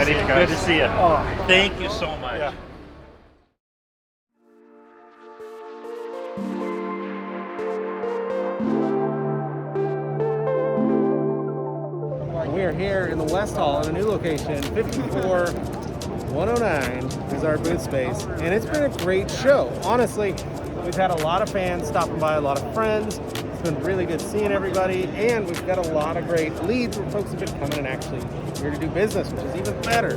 see you Good guys. to see you. Oh. Thank you so much. Yeah. We are here in the West Hall in a new location, 54109 is our booth space, and it's been a great show. Honestly, we've had a lot of fans stopping by, a lot of friends. It's been really good seeing everybody, and we've got a lot of great leads where folks have been coming and actually here to do business, which is even better.